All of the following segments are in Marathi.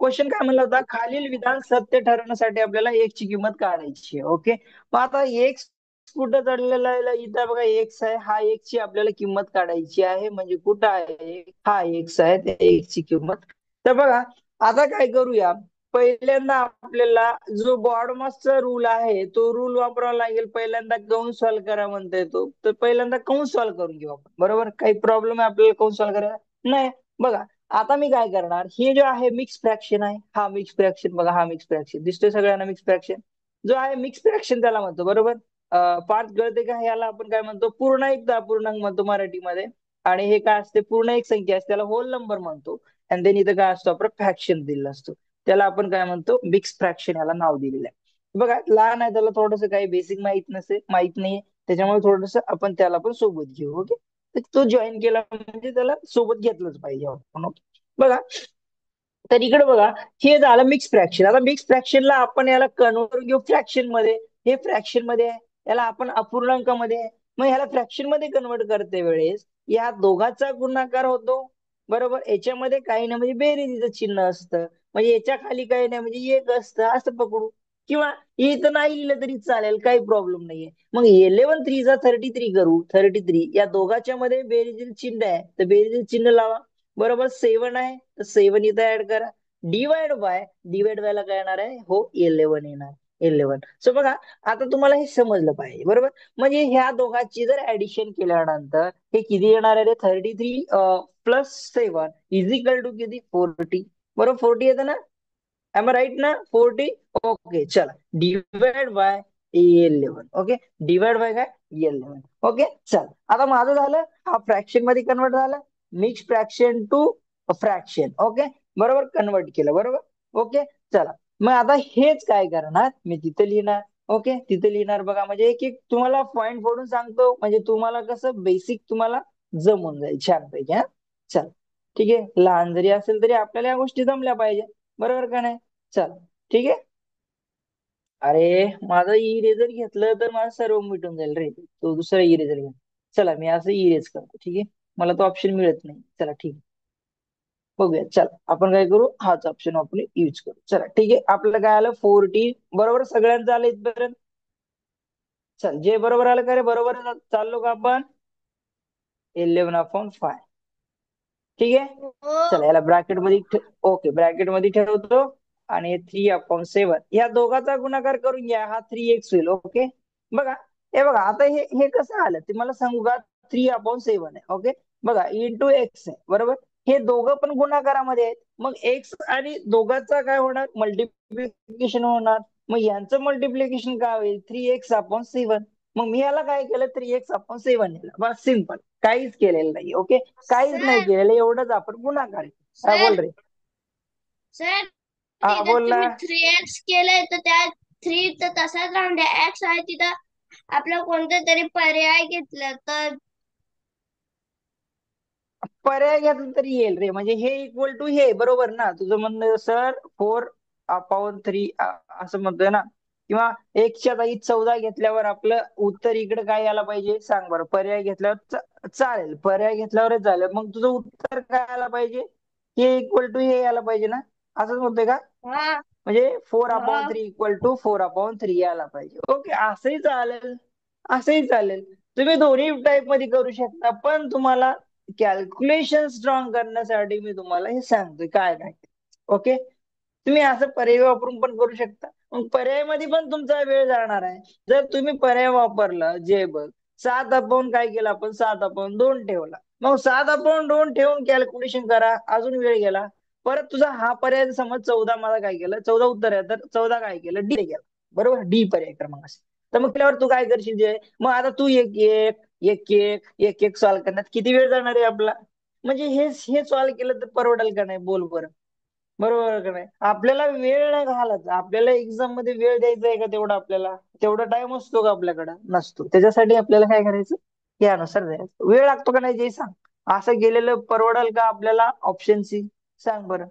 क्वेश्चन काय म्हणला होता, खालील विधान सत्य ठरवण्यासाठी आपल्याला x ची किंमत काढायची आहे. ओके, मग आता x कुठं चढलेला आहे, इथं बघा x आहे, हा x ची आपल्याला किंमत काढायची आहे. म्हणजे कुठं आहे, हा x आहे, त्या x ची किंमत. तर बघा आता काय करूया, पहिल्यांदा आपल्याला जो बॉडमासचा रूल आहे तो रूल वापरावा लागेल. पहिल्यांदा कंस सॉल्व्ह करा म्हणता येतो, तर पहिल्यांदा कंस सॉल्व्ह करून घेऊ आपण. बरोबर, काही प्रॉब्लेम आहे आपल्याला कंस सॉल्व्ह करायला? नाही. बघा आता मी काय करणार, हे जो आहे मिक्स फ्रॅक्शन आहे, हा मिक्स फ्रॅक्शन बघा, हा मिक्स फ्रॅक्शन दिसतोय सगळ्यांना. मिक्स फ्रॅक्शन जो आहे, मिक्स फ्रॅक्शन त्याला म्हणतो. बरोबर, पाच गळते का, याला आपण काय म्हणतो, पूर्णांक अपूर्णांक म्हणतो मराठीमध्ये. आणि हे काय असते, पूर्ण एक संख्या असते, त्याला होल नंबर म्हणतो. आणि देन इथं काय असतो, आपण फ्रॅक्शन दिलेला असतो, त्याला आपण काय म्हणतो, मिक्स फ्रॅक्शन, याला नाव दिलेलं आहे. बघा लहान आहे, त्याला थोडंसं काही बेसिक माहित नाहीये, त्याच्यामुळे थोडंसं आपण त्याला पण सोबत घेऊ. ओके, तर तो जॉईन केला म्हणजे त्याला सोबत घेतलंच पाहिजे आपण. ओके, बघा तर इकडे बघा, हे झालं मिक्स फ्रॅक्शन. आता मिक्स फ्रॅक्शनला आपण याला कन्व्हर्ट घेऊ फ्रॅक्शन मध्ये. हे फ्रॅक्शन मध्ये आहे, याला आपण अपूर्णांकामध्ये आहे. मग ह्याला फ्रॅक्शन मध्ये कन्व्हर्ट करते वेळेस या दोघांचा गुणाकार होतो. बरोबर, याच्यामध्ये काही नाही म्हणजे बेरीजचं चिन्ह असतं, म्हणजे याच्या खाली काही नाही म्हणजे एक असतं, असं पकडू. किंवा इथं नाही लिहिलं तरी चालेल, काही प्रॉब्लेम नाहीये. मग 11 3 33 करू. 33 या दोघांच्या मध्ये बेरीज चिन्ह आहे, तर बेरीज चिन्ह लावा. बरोबर, 7 आहे तर 7 इथं ऍड करा. डिवाइड व्हायला काय येणार आहे, हो 11 येणार. 11. सो बघा आता तुम्हाला हे समजलं पाहिजे. बरोबर, म्हणजे ह्या दोघांची जर ऍडिशन केल्यानंतर हे किती येणार आहे, 33 प्लस 7 इज इक्वल टू किती, 40. बरोबर, 40 येतं ना, एम राईट ना, 40. ओके चला, divide by 11. Okay, divide by काय, 11. ओके चल, आता माझं झालं, हा फ्रॅक्शन मध्ये कन्वर्ट झालं, mix fraction to fraction. Okay, बरोबर, कन्वर्ट केलं. बरोबर, ओके चला. मग आता हेच काय करणार, मी तिथे लिहिणार. ओके, तिथे लिहिणार. बघा म्हणजे एक एक तुम्हाला पॉईंट फोडून सांगतो, म्हणजे तुम्हाला कसं बेसिक तुम्हाला जमून जाईल छानपैकी. हा चल, ठीक आहे, लहान जरी असेल तरी आपल्याला या गोष्टी जमल्या पाहिजे. बरोबर का नाही, चल ठीक आहे. अरे माझं इरेजर घेतलं तर माझं सर्व मिटून जाईल रे, तो दुसरा इरेजर घ्या. चला मी असं इरेज करतो, ठीक आहे, मला तो ऑप्शन मिळत नाही. चला ठीक आहे, बघूया. चला आपण काय करू, हाच ऑप्शन आपण यूज करू. चला ठीक आहे, आपल्याला काय आलं, 14. बरोबर, सगळ्यांचं आलं इथपर्यंत. चल, जे बरोबर आलं का रे, बरोबर चाललो का आपण, 11/5. ठीक आहे, चला याला ब्रॅकेट मध्ये ओके, ब्रॅकेट मध्ये ठेवतो. आणि 3/7 या दोघांचा गुणाकार करून घ्या, हा 3x होईल. ओके, बघा हे बघा आता हे कसं आलं ते मला सांगू का, 3/7 आहे. ओके, बघा इंटू एक्स आहे. बरोबर, हे दोघं पण गुणाकारामध्ये आहेत, मग एक्स आणि दोघांचा काय होणार, मल्टिप्लिकेशन होणार. मग यांचं मल्टिप्लिकेशन काय होईल, 3x/7. मग मी याला काय केलं, 3x/7 लिहिलं. बस सिम्पल, काहीच केलेलं नाही. ओके, काहीच नाही सर केलेलं, एवढंच आपण गुणाकार आहे. काय सर बोल रे, सर हा तिथं बोल ना. तुम्ही 3x केलंय तर त्या 3 तर तसाच राहून द्या. एक्स आहे तिथं आपलं कोणतं तरी पर्याय घेतलं तर. पर्याय घेतला तरी येईल रे, म्हणजे हे इक्वल टू हे, बरोबर ना तुझं म्हणणं सर, 4/3 असं म्हणतोय ना. किंवा एकच्या जागी 14 घेतल्यावर आपलं उत्तर इकडे काय यायला पाहिजे, सांग बरं. पर्याय घेतल्यावर चालेल, पर्याय घेतल्यावरच झालं, मग तुझं उत्तर काय यायला पाहिजे, हे इक्वल टू हे यायला पाहिजे ना, असंच म्हणतोय का, हा म्हणजे फोर अपॉन हा थ्री इक्वल टू 4/3 यायला पाहिजे. ओके, असंही चालेल, असंही चालेल. तुम्ही दोन्ही टाईप मध्ये करू शकता, पण तुम्हाला कॅल्क्युलेशन स्ट्रॉंग करण्यासाठी मी तुम्हाला हे सांगतोय काय काय. ओके, तुम्ही असं पर्याय वापरून पण करू शकता, मग पर्यायामध्ये पण तुमचा वेळ जाणार आहे. जर तुम्ही पर्याय वापरला, जे बघ 7/2 काय केलं आपण, 7/2 ठेवला, मग 7/2 ठेवून कॅल्क्युलेशन करा, अजून वेळ गेला. परत तुझा हा पर्याय समज 14, मला काय केलं, 14 उत्तर आहे तर 14 काय केलं, डी केलं. बरोबर, डी पर्याय क्रमांक असेल तर मग केल्यावर तू काय करशील, जे मग आता तू एक एक एक एक एक एक सॉल्व्ह करण्यात किती वेळ जाणार आहे आपला. म्हणजे हे सॉल्व्ह केलं तर परवडेल का नाही, बोल बरं. बरोबर का नाही, आपल्याला वेळ नाही घालायचा, आपल्याला एक्झाम मध्ये वेळ द्यायचा आहे का तेवढा, आपल्याला तेवढा टाइम असतो का आपल्याकडे, नसतो. त्याच्यासाठी आपल्याला काय करायचं, यानुसार द्यायचं. वेळ लागतो का नाही, जे सांग. असं गेलेलं परवडेल का आपल्याला, ऑप्शन सी, सांग बरं.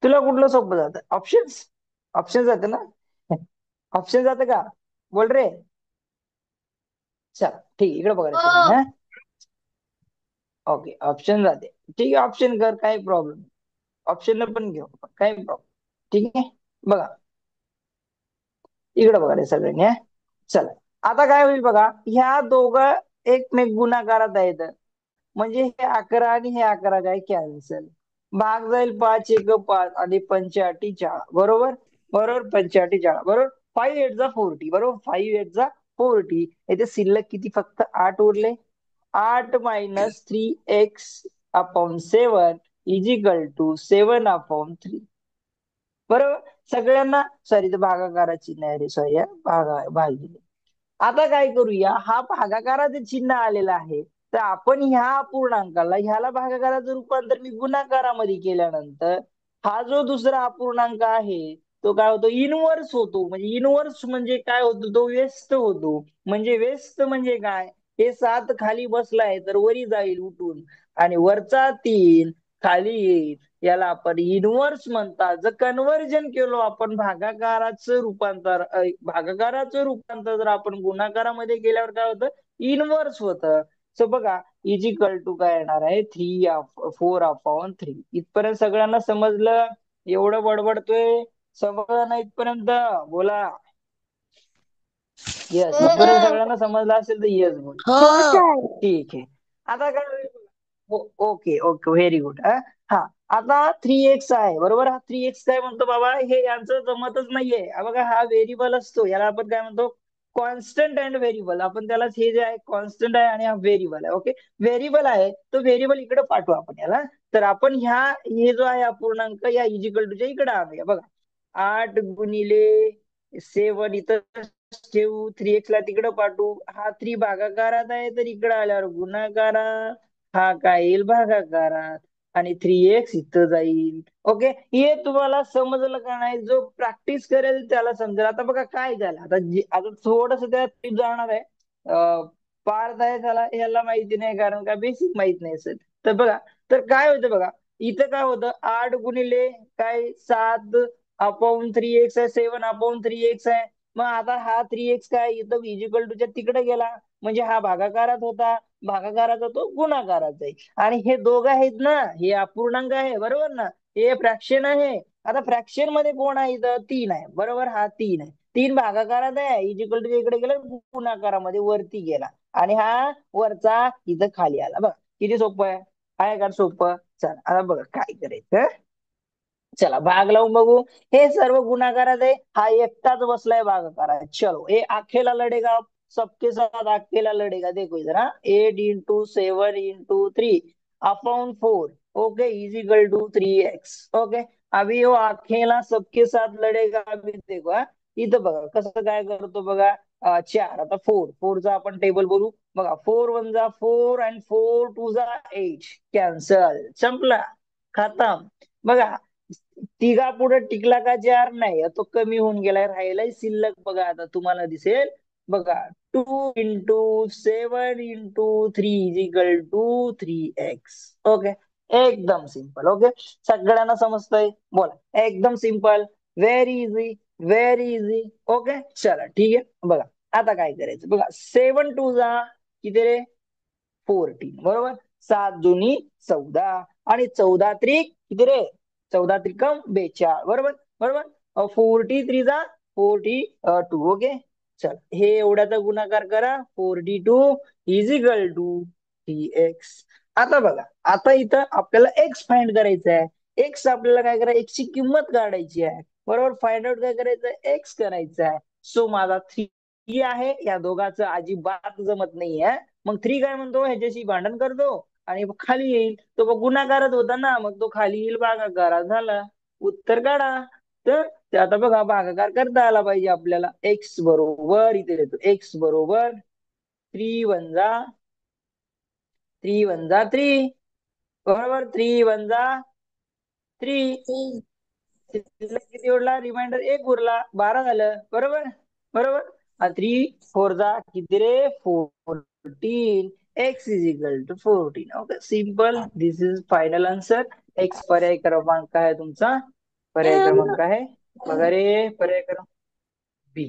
तुला कुठलं सोपं जातं, ऑप्शन्स, ऑप्शन जातं ना, ऑप्शन जातं का, बोल रे. चल ठीक आहे, इकडे बघा रे सगळ्यांना, हो ओके ऑप्शन जाते, ठीक आहे ऑप्शन कर, काही प्रॉब्लेम. ऑप्शन पण घेऊ आपण, काही प्रॉब्लेम. ठीक आहे, बघा इकडे बघा रे सगळ्यांनी हा. चला, आता काय होईल बघा, ह्या दोघं एकमेक गुणाकारात आहेत, म्हणजे हे 11 आणि हे 11 काय कॅन्सल. भाग जाईल 5 एक 5 आणि 85 बरोबर. बरोबर 85 बरोबर. 5 8 जा 40 बरोबर. 5 8 जा 40. येथे शिल्लक किती, फक्त 8 उरले. 8 minus 3x upon 7 is equal to 7 upon 3. बरोबर. सगळ्यांना सॉरी, तर भागाकाराची नाही रे, सॉरी भागिले. आता काय करूया, हा भागाकाराचं चिन्ह आलेलं आहे, तर आपण ह्या अपूर्णांकाला, ह्याला भागाकाराचं रूपांतर मी गुणाकारामध्ये केल्यानंतर हा जो दुसरा अपूर्णांक आहे तो काय होतो, इनव्हर्स होतो. म्हणजे इनव्हर्स म्हणजे काय होतो, तो व्यस्त होतो. म्हणजे व्यस्त म्हणजे काय, हे 7 खाली बसलाय तर वरी जाईल उठून, आणि वरचा 3 खाली येईल. याला आपण इनव्हर्स म्हणतात. जर कन्व्हर्जन केलो आपण भागाकाराचं रूपांतर जर आपण गुणाकारामध्ये केल्यावर काय होतं, इनव्हर्स होतं. सो बघा, इज इक्वल टू काय येणार आहे, 4/3. इथपर्यंत सगळ्यांना समजलं? एवढं बडबडतोय, समजलं नाही इथपर्यंत? बोला येस. इथपर्यंत हो सगळ्यांना समजलं असेल तर येस बोल. हो सर. ठीक आहे. आता काय होईल? Okay okay, very good. हा, आता 3x आहे बरोबर. हा 3x काय म्हणतो बाबा, हे यांचं जमतच नाहीये. बघा, हा व्हेरिएबल असतो, याला आपण काय म्हणतो, कॉन्स्टंट अँड व्हेरिएबल. आपण त्याला, हे जे आहे कॉन्स्टंट आहे आणि हा व्हेरिएबल आहे. ओके, व्हेरिएबल आहे तो व्हेरिएबल इकडे पाठवू आपण याला. तर आपण हे जो आहे अपूर्णांक, या इजिकल टूच्या इकडे आणूया. बघा, 8 गुणिले 7 इथं ठेवू, 3x ला तिकडे पाठवू. हा 3 भागाकारात आहे तर इकडे आल्यावर गुणाकारात, हा काय येईल भागाकारात, आणि 3x इथं जाईल. ओके, हे तुम्हाला समजलं का नाही? जो प्रॅक्टिस करेल त्याला समजेल. आता बघा काय झालं, आता थोडस त्यात जाणार आहे. पार्थ आहे त्याला, याला माहिती नाही कारण का बेसिक माहित नाही सर. तर बघा, तर काय होतं बघा, इथं काय होतं, 8 गुणिले 7/3x आहे, 7/3x आहे. मग आता हा 3x काय इथं इजिकल टूच्या तिकडे गेला, म्हणजे हा भागाकारात होता, भागाकाराचा तो गुणाकारात जाईल. आणि हे दोघं आहेत ना, हे अपूर्णांक आहे बरोबर ना, हे फ्रॅक्शन आहे. आता फ्रॅक्शन मध्ये कोण आहे इथं, 3 आहे बरोबर. हा 3 आहे, 3 भागाकारात आहे, इजिकल टू इकडे गेला, गुणाकारामध्ये वरती गेला, आणि हा वरचा इथं खाली आला. बघा किती सोपं आहे का सोपं? चला आता बघा काय करायचं. चला भाग लावून बघू. हे सर्व गुणाकारात आहे, हा एकटाच बसलाय भागाकारात. चलो, ये अकेला लढेगा, सबके साथ अकेला लड़ेगा. देखो इधर, 8 into 7 into 3/4 okay is equal to 3x. Okay, अभी वो अकेला सबके साथ लढेगा. अभी देखो इथं बघा कसं काय करतो बघा. 4, आता 4चा आपण टेबल बोलू. बघा, 4 1 जा 4 आणि 4 2 जा 8, कॅन्सल, संपला, खतम. बघा, तिघा पुढे टिकला का 4 नाही, तो कमी होऊन गेलाय, राहिलाय शिल्लक. बघा आता तुम्हाला दिसेल बघा, 2 into 7 into 3 is equal to 3x. Okay, एकदम सिंपल. ओके, सगळ्यांना समजतंय? बोला, एकदम simple, very easy, very easy. Okay, चला ठीक आहे. बघा आता काय करायचं बघा, 7 2 जा किती रे, 14 बरोबर. 7 दुनी 14 आणि 14 त्रिक किती रे, 14 त्रिकम 42 बरोबर. बरोबर. 43 जा 42. ओके, चल हे एवढ्याचा गुणाकार करा, 42 इज इक्वल टू 3x. आता बघा, आता इथं आपल्याला x फाइंड करायचं आहे. x आपल्याला काय करायचं, x ची किंमत काढायची आहे बरोबर. फाइंड आउट काय करायचं, x करायचं आहे. सो माझा 3 आहे, या दोघांचं अजिबात जमत नाहीये. मग 3 काय म्हणतो, ह्याच्याशी भांडण करतो आणि खाली येईल. तो बघ गुणाकारात होता ना, मग तो खाली येईल भागाकारात. झाला, उत्तर काढा. तर ते आता बघा, भागाकार करता आला पाहिजे आपल्याला. एक्स बरोबर इथे देतो, एक्स बरोबर 3 1 जा 3 बरोबर. 3 1 जा 3, शिल्लक किती उरला, रिमाइंडर 1 उरला, 12 झालं बरोबर. बरोबर. 3 4 जा किती रे, 14. X is equal to 14. Okay, simple, this is final answer. X पर्याय क्रमांक आहे तुमचा, पर्याय क्रमांक आहे बघा रे, पर्याय क्रमांक बी.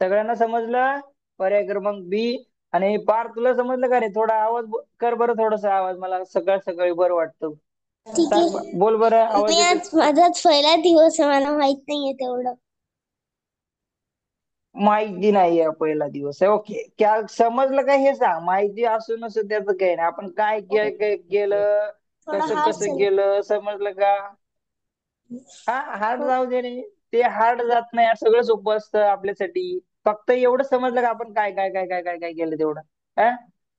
सगळ्यांना समजलं? पर्याय क्रमांक बी. आणि पार तुला समजलं का रे? थोडा आवाज कर बरं, थोडासा आवाज, मला सकाळ सकाळी बरं वाटतं. ठीक सांग आहे. बोल बरं, आवाज मी येतो. आज माझा पहिला दिवस आहे, मला माहित नाहीये तेवढं. माहिती नाहीये, पहिला दिवस आहे. ओके, क्या समजलं का हे सांग. माहिती असू नसू त्याचं काही नाही, आपण काय गेलं, थोडं कसं हार्ड कसं गेलं, समजलं का. हा, हार्ड जाऊ दे रे. ते हार्ड जात नाही, सगळं सोपं असतं आपल्यासाठी. फक्त एवढं समजलं का आपण काय काय काय काय काय काय केलं तेवढं. हा,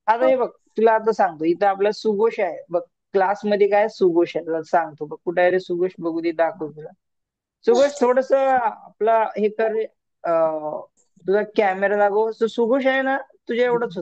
आता हे बघ, तुला आता सांगतो. इथं आपला सुघोष आहे बघ. क्लासमध्ये काय सुघोष आहे, तुला सांगतो बघ. कुठे आहे रे सुघोष, बघू दे, दाखव तुला. सुघोष थोडस आपला हे कर रे. तुझा कॅमेरा दाखव. सुघोष आहे ना, तुझ्या एवढंच होतं.